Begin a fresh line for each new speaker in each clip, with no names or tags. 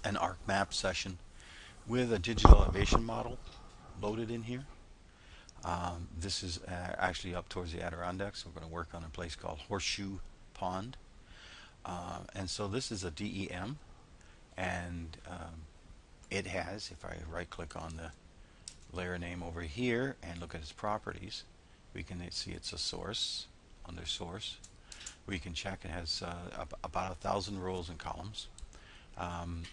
an ArcMap session with a digital elevation model loaded in here. This is actually up towards the Adirondacks. We're going to work on a place called Horseshoe Pond. And so this is a DEM, and it has, if I right click on the layer name over here and look at its properties, we can see it's a source. Under source, we can check it has about 1,000 rows and columns,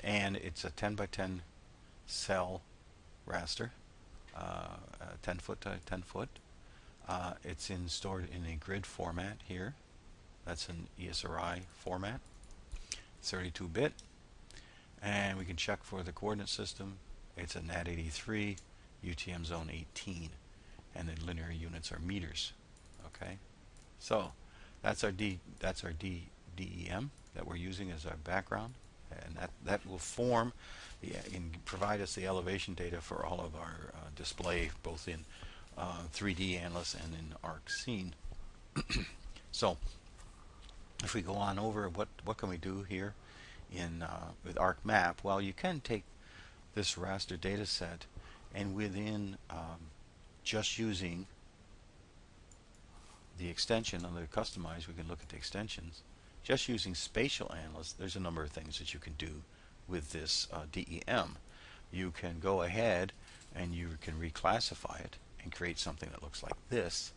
and it's a 10 by 10 cell raster, 10 foot to 10 foot. It's stored in a grid format here. That's an ESRI format, 32-bit, and we can check for the coordinate system. It's a NAT83, UTM zone 18, and the linear units are meters. Okay, so that's our DEM that we're using as our background, and that will form and provide us the elevation data for all of our display, both in 3D Analyst and in ArcScene. So if we go on over, what can we do here in with ArcMap? Well, you can take this raster data set, and within just using the extension under Customize, we can look at the extensions. Just using Spatial Analyst, there's a number of things that you can do with this DEM. You can go ahead and you can reclassify it and create something that looks like this,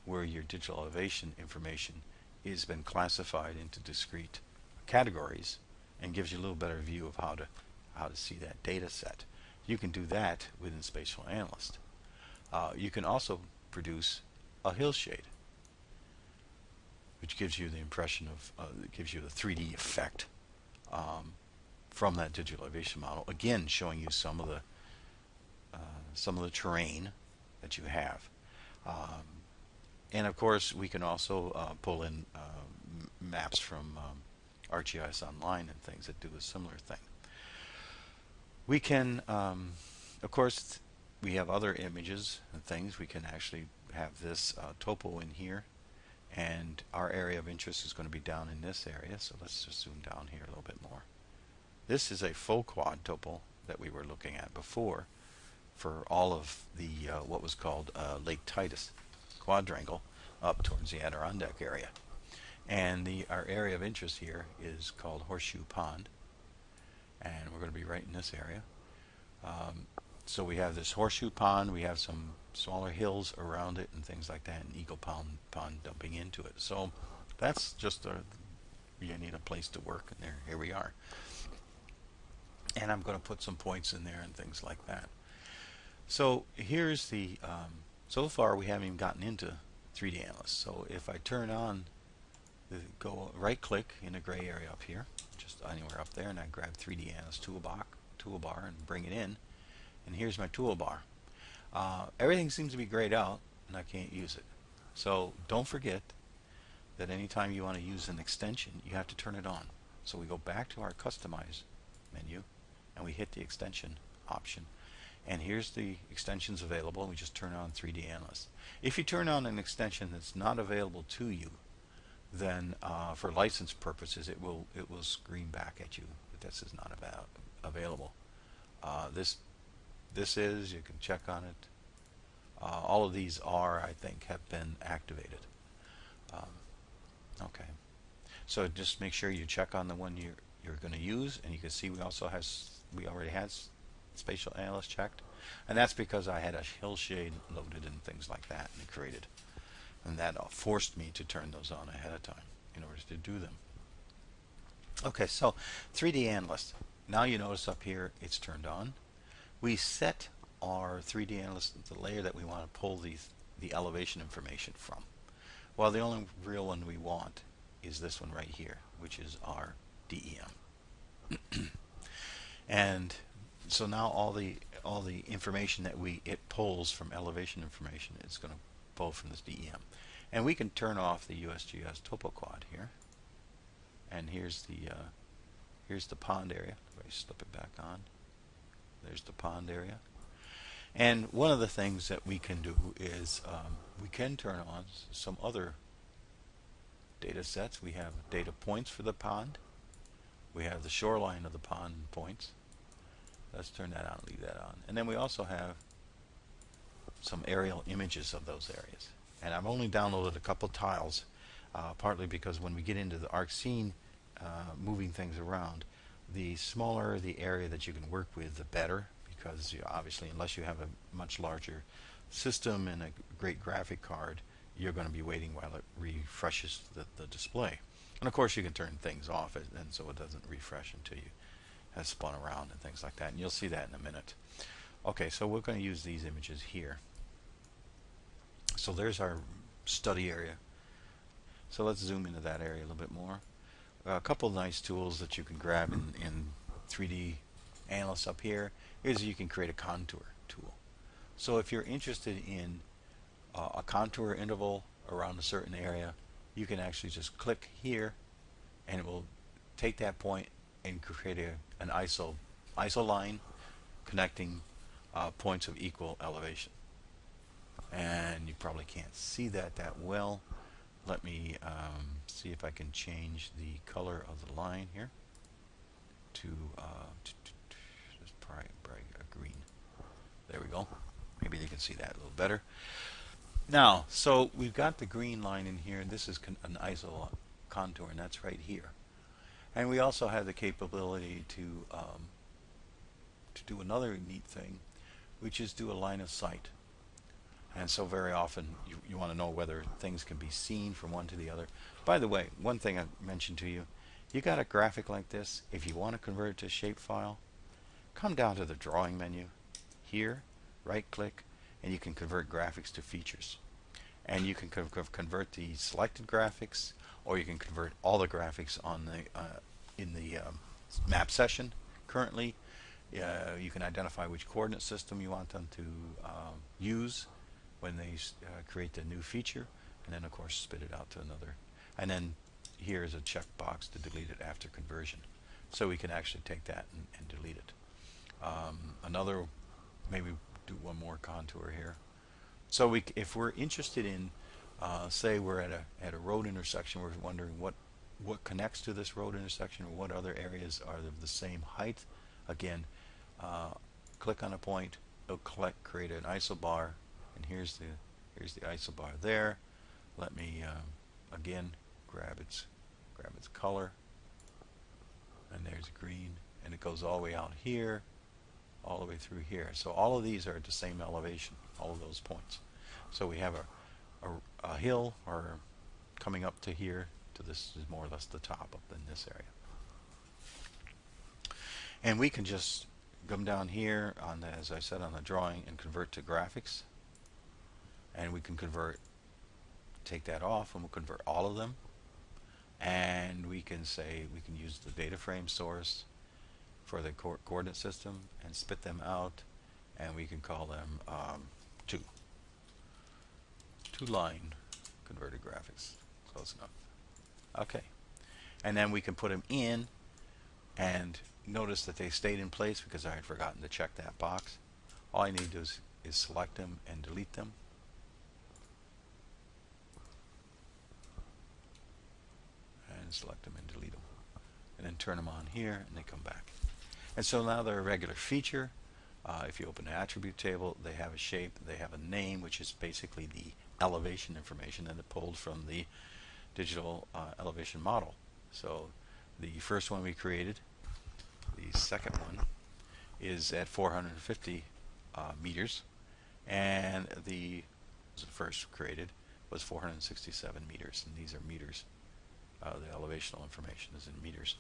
where your digital elevation information has been classified into discrete categories and gives you a little better view of how to see that data set. You can do that within Spatial Analyst. You can also produce a hillshade, which gives you the impression of, gives you the 3D effect from that digital elevation model. Again, showing you some of the terrain that you have. And of course, we can also pull in maps from ArcGIS Online and things that do a similar thing. We can, of course, we have other images and things. We can actually have this topo in here, and our area of interest is going to be down in this area. So let's just zoom down here a little bit more. This is a full quad topo that we were looking at before for all of the what was called Lake Titus quadrangle up towards the Adirondack area. And our area of interest here is called Horseshoe Pond, and we're going to be right in this area. So we have this Horseshoe Pond, we have some smaller hills around it and things like that, and Eagle Pond dumping into it. So that's just you need a place to work, and here we are. And I'm going to put some points in there and things like that. So here's the so far we haven't even gotten into 3D Analyst. So if I turn on go right click in a gray area up here, just anywhere up there, and I grab 3D Analyst toolbar and bring it in, and here's my toolbar. Everything seems to be grayed out, and I can't use it. So don't forget that anytime you want to use an extension, you have to turn it on. So we go back to our Customize menu, and we hit the extension option. And here's the extensions available, and we just turn on 3D Analyst. If you turn on an extension that's not available to you, then for license purposes it will scream back at you that this is not available. This is, you can check on it. All of these are, I think, have been activated. Okay, so just make sure you check on the one you're going to use, and you can see we already had Spatial Analyst checked, and that's because I had a hillshade loaded and things like that and created, and that forced me to turn those on ahead of time in order to do them. Okay, so 3D Analyst. Now you notice up here it's turned on. We set our 3D Analyst, the layer that we want to pull the elevation information from. Well, the only real one we want is this one right here, which is our DEM. And so now all the information that it pulls from elevation information, it's going to pull from this DEM. And we can turn off the USGS topo quad here. And here's the pond area. If I slip it back on, there's the pond area. And one of the things that we can do is we can turn on some other data sets. We have data points for the pond. We have the shoreline of the pond points. Let's turn that on, leave that on. And then we also have some aerial images of those areas. And I've only downloaded a couple tiles, partly because when we get into the arc scene, moving things around, the smaller the area that you can work with, the better, because obviously unless you have a much larger system and a great graphic card, you're going to be waiting while it refreshes the display. And of course you can turn things off, and so it doesn't refresh until you have spun around and things like that, and you'll see that in a minute. Okay, so we're going to use these images here. So there's our study area. So let's zoom into that area a little bit more. A couple of nice tools that you can grab in 3D Analyst up here is you can create a contour tool. So if you're interested in a contour interval around a certain area, you can actually just click here and it will take that point and create an iso line connecting points of equal elevation. And you probably can't see that well. Let me see if I can change the color of the line here to just probably a green. There we go. Maybe you can see that a little better. Now, so we've got the green line in here, and this is an iso contour, and that's right here. And we also have the capability to do another neat thing, which is do a line of sight. And so very often you want to know whether things can be seen from one to the other. By the way, one thing I mentioned to you, you got a graphic like this. If you want to convert it to a shapefile, come down to the drawing menu here, right click, and you can convert graphics to features. And you can convert the selected graphics, or you can convert all the graphics on the in the map session currently. You can identify which coordinate system you want them to use when they create the new feature, and then of course spit it out to another. And then here is a checkbox to delete it after conversion. So we can actually take that and delete it. Another, maybe do one more contour here. So if we're interested in, say we're at a road intersection, we're wondering what connects to this road intersection, or what other areas are of the same height. Again, click on a point, it'll create an isobar, and here's the isobar there. Let me again grab its color, and there's green, and it goes all the way out here, all the way through here. So all of these are at the same elevation, all of those points. So we have a hill, or coming up to here, to this is more or less the top up in this area. And we can just come down here on the, as I said, on the drawing, and convert to graphics. And we can take that off, and we'll convert all of them. And we can say, we can use the data frame source for the coordinate system and spit them out, and we can call them two line converted graphics. Close enough. Okay. And then we can put them in, and notice that they stayed in place because I had forgotten to check that box. All I need to do is select them and delete them. And select them and delete them. And then turn them on here, and they come back. And so now they're a regular feature. If you open the attribute table, they have a shape, they have a name, which is basically the elevation information that it pulled from the digital elevation model. So the first one we created, the second one, is at 450 meters, and the first created was 467 meters, and these are meters. The elevational information is in meters.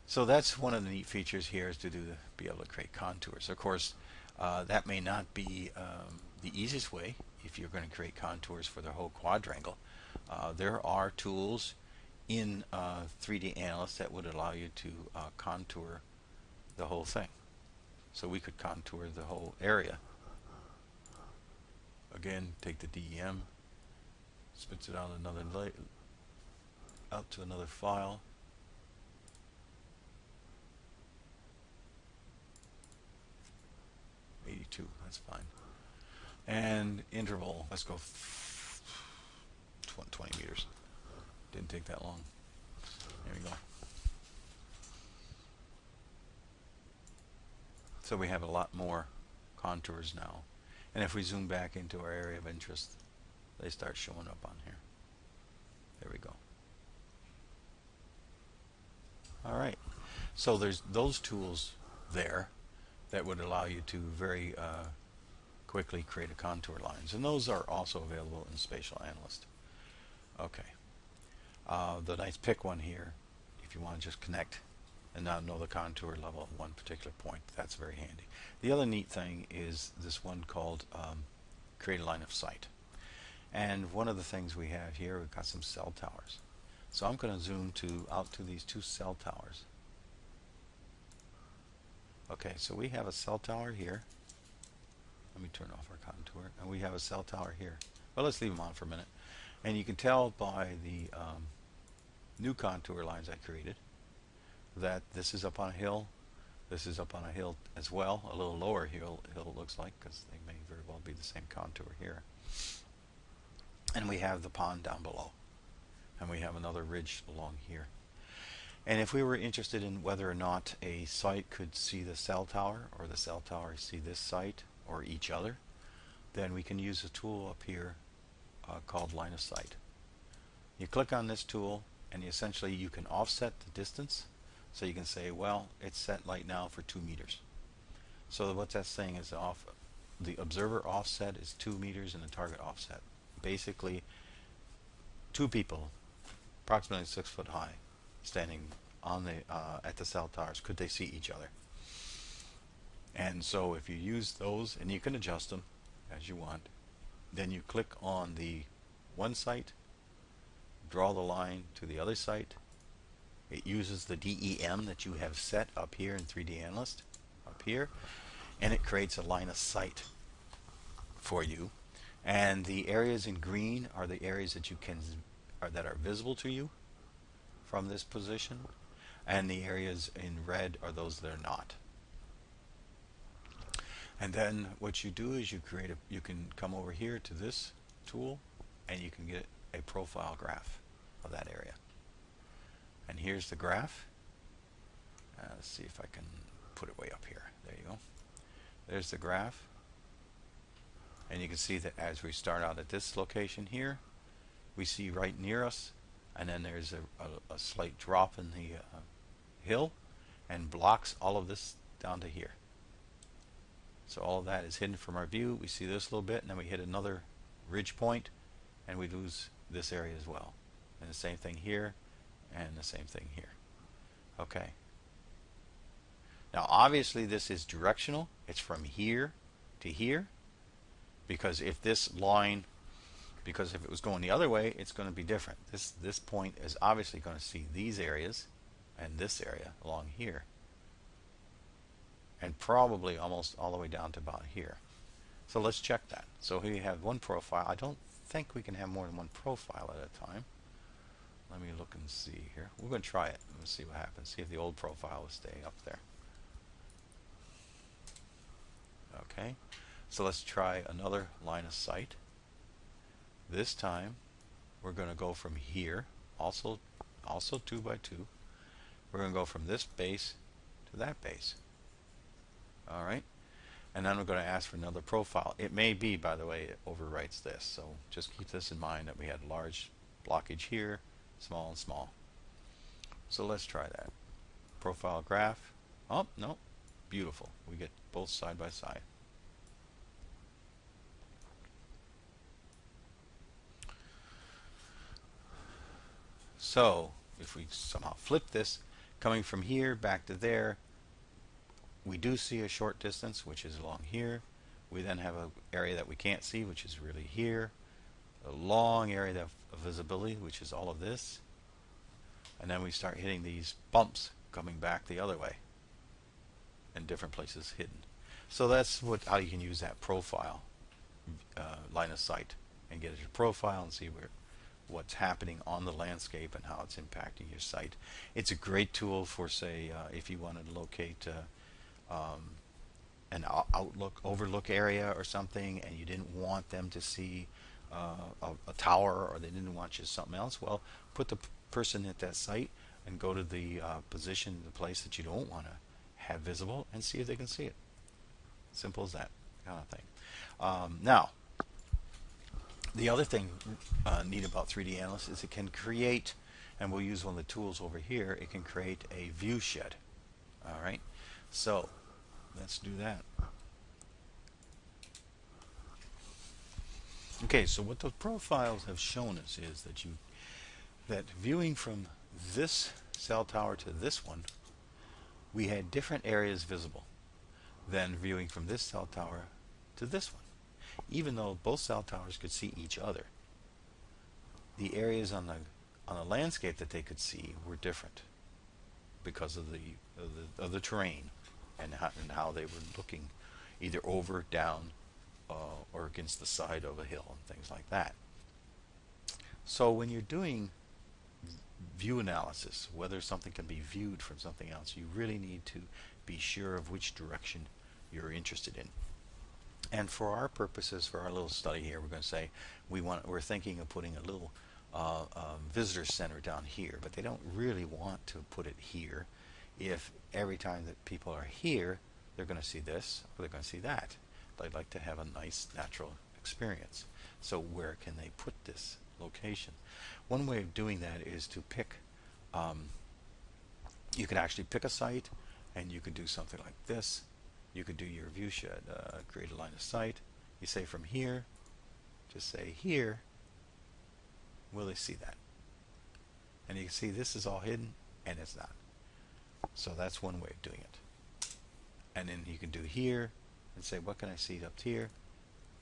So that's one of the neat features here, is to be able to create contours. Of course, that may not be the easiest way if you're going to create contours for the whole quadrangle. There are tools in 3D Analyst that would allow you to contour the whole thing. So we could contour the whole area. Again, take the DEM, spits it out to another file. That's fine. And interval, let's go 20 meters. Didn't take that long. There we go. So we have a lot more contours now. And if we zoom back into our area of interest, they start showing up on here. There we go. All right. So there's those tools there that would allow you to very quickly create a contour lines. And those are also available in Spatial Analyst. Okay. The nice pick one here, if you want to just connect and not know the contour level of one particular point, that's very handy. The other neat thing is this one called create a line of sight. And one of the things we have here, we've got some cell towers. So I'm going to zoom out to these two cell towers. Okay, so we have a cell tower here. Let me turn off our contour. And we have a cell tower here. Well, let's leave them on for a minute. And you can tell by the new contour lines I created that this is up on a hill. This is up on a hill as well, a little lower hill it looks like, because they may very well be the same contour here. And we have the pond down below. And we have another ridge along here. And if we were interested in whether or not a site could see the cell tower or the cell tower see this site or each other, then we can use a tool up here called line of sight. You click on this tool and essentially you can offset the distance. So you can say, well, it's set right now for 2 meters. So what that's saying is the observer offset is 2 meters and the target offset. Basically, 2 people, approximately 6 foot high, standing on the at the cell towers, could they see each other? And so if you use those, and you can adjust them as you want, then you click on the one site, draw the line to the other site. It uses the DEM that you have set up here in 3D Analyst, up here, and it creates a line of sight for you. And the areas in green are the areas that that are visible to you from this position, and the areas in red are those that are not. And then what you do is you can come over here to this tool and you can get a profile graph of that area. And here's the graph. Let's see if I can put it way up here. There you go. There's the graph. And you can see that as we start out at this location here, we see right near us, and then there's a slight drop in the hill and blocks all of this down to here. So all of that is hidden from our view. We see this a little bit, and then we hit another ridge point, and we lose this area as well. And the same thing here, and the same thing here. Okay. Now obviously this is directional. It's from here to here, because if this line, because if it was going the other way, it's going to be different. This point is obviously going to see these areas and this area along here, and probably almost all the way down to about here. So let's check that. So here you have one profile. I don't think we can have more than one profile at a time. Let me look and see here. We're going to try it. Let's see what happens. See if the old profile will stay up there. Okay. So let's try another line of sight. This time we're going to go from here, also 2 by 2. We're going to go from this base to that base. All right. And then we're going to ask for another profile. It may be, by the way, it overwrites this. So just keep this in mind that we had large blockage here, small and small. So let's try that. Profile graph. Oh, no. Beautiful. We get both side by side. So if we somehow flip this, coming from here back to there, we do see a short distance, which is along here. We then have an area that we can't see, which is really here. A long area of visibility, which is all of this. And then we start hitting these bumps coming back the other way, in different places hidden. So that's how you can use that profile line of sight and get your profile and see what's happening on the landscape and how it's impacting your site. It's a great tool for, say, if you wanted to locate an overlook area or something, and you didn't want them to see a tower, or they didn't want you something else. Well, put the person at that site and go to the position, the place that you don't want to have visible, and see if they can see it. Simple as that kind of thing. Now, the other thing neat about 3D Analyst is it can create, and we'll use one of the tools over here, it can create a view shed. All right, so let's do that. Okay, so what those profiles have shown us is that viewing from this cell tower to this one, we had different areas visible than viewing from this cell tower to this one. Even though both cell towers could see each other, the areas on the landscape that they could see were different because of the terrain and how they were looking either over, down, or against the side of a hill and things like that. So when you're doing view analysis, whether something can be viewed from something else, you really need to be sure of which direction you're interested in. And for our purposes, for our little study here, we're going to say we're thinking of putting a little visitor center down here, but they don't really want to put it here if every time that people are here, they're going to see this or they're going to see that. They'd like to have a nice natural experience. So where can they put this location? One way of doing that is to pick, you could actually pick a site and you could do something like this. You could do your view shed, create a line of sight. You say from here, just say here, will they see that? And you can see this is all hidden and it's not. So that's one way of doing it. And then you can do here and say, what can I see up here?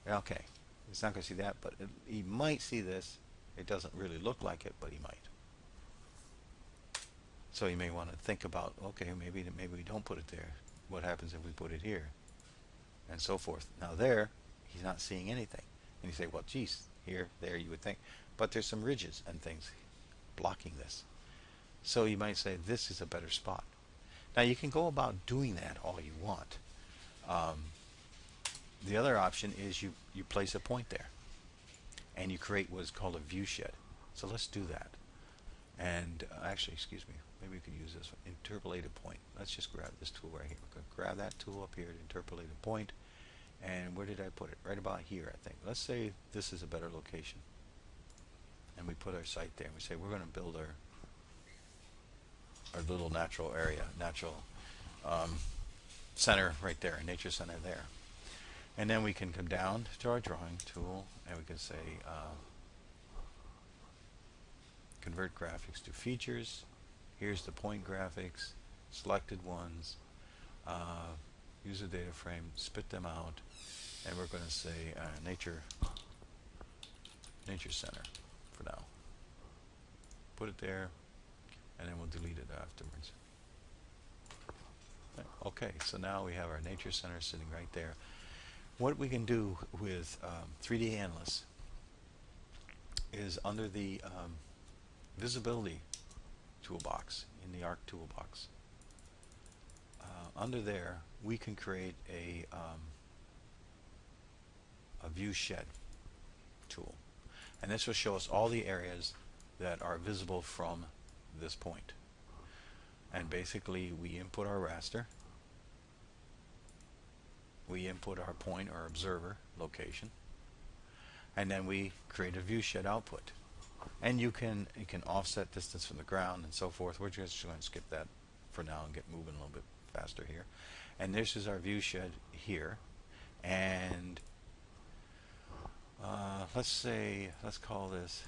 Okay, it's not going to see that, but he might see this. It doesn't really look like it, but he might. So you may want to think about, okay, maybe we don't put it there. What happens if we put it here? And so forth. Now there, he's not seeing anything. And you say, well, geez, here, there, you would think. But there's some ridges and things blocking this. So you might say, this is a better spot. Now you can go about doing that all you want. The other option is you place a point there. And you create what's called a view shed. So let's do that. And actually, excuse me, maybe we could use this one, interpolated point. Let's just grab this tool right here. We're going to grab that tool up here, interpolated point. And where did I put it? Right about here, I think. Let's say this is a better location. And we put our site there. And we say we're going to build our little natural area, natural center right there, nature center there. And then we can come down to our drawing tool and we can say convert graphics to features. Here's the point graphics, selected ones, use a data frame, spit them out, and we're going to say nature center for now. Put it there, and then we'll delete it afterwards. Okay, so now we have our nature center sitting right there. What we can do with 3D Analyst is under the visibility toolbox in the Arc toolbox. Under there, we can create a view shed tool, and this will show us all the areas that are visible from this point. And basically, we input our raster, we input our point or observer location, and then we create a view shed output. And you can offset distance from the ground and so forth. We're just going to skip that for now and get moving a little bit faster here. And this is our view shed here. And let's call this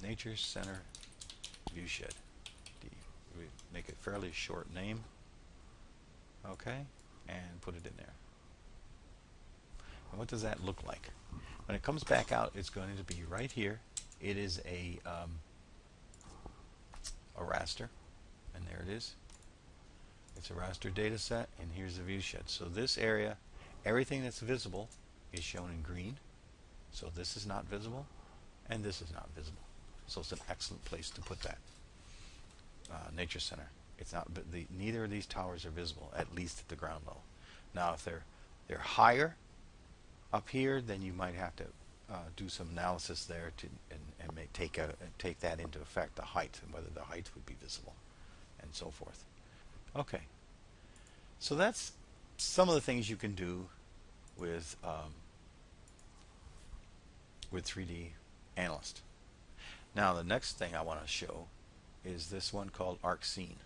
Nature Center View Shed. We make a fairly short name. Okay, and put it in there. And what does that look like? When it comes back out, it's going to be right here. It is a raster, and there it is. It's a raster data set, and here's the view shed. So this area, everything that's visible is shown in green. So this is not visible, and this is not visible. So it's an excellent place to put that nature center. It's not, but neither of these towers are visible, at least at the ground level. Now, if they're higher up here, then you might have to do some analysis there and take that into effect, the height, and whether the height would be visible, and so forth. Okay, so that's some of the things you can do with 3D Analyst. Now the next thing I want to show is this one called ArcScene.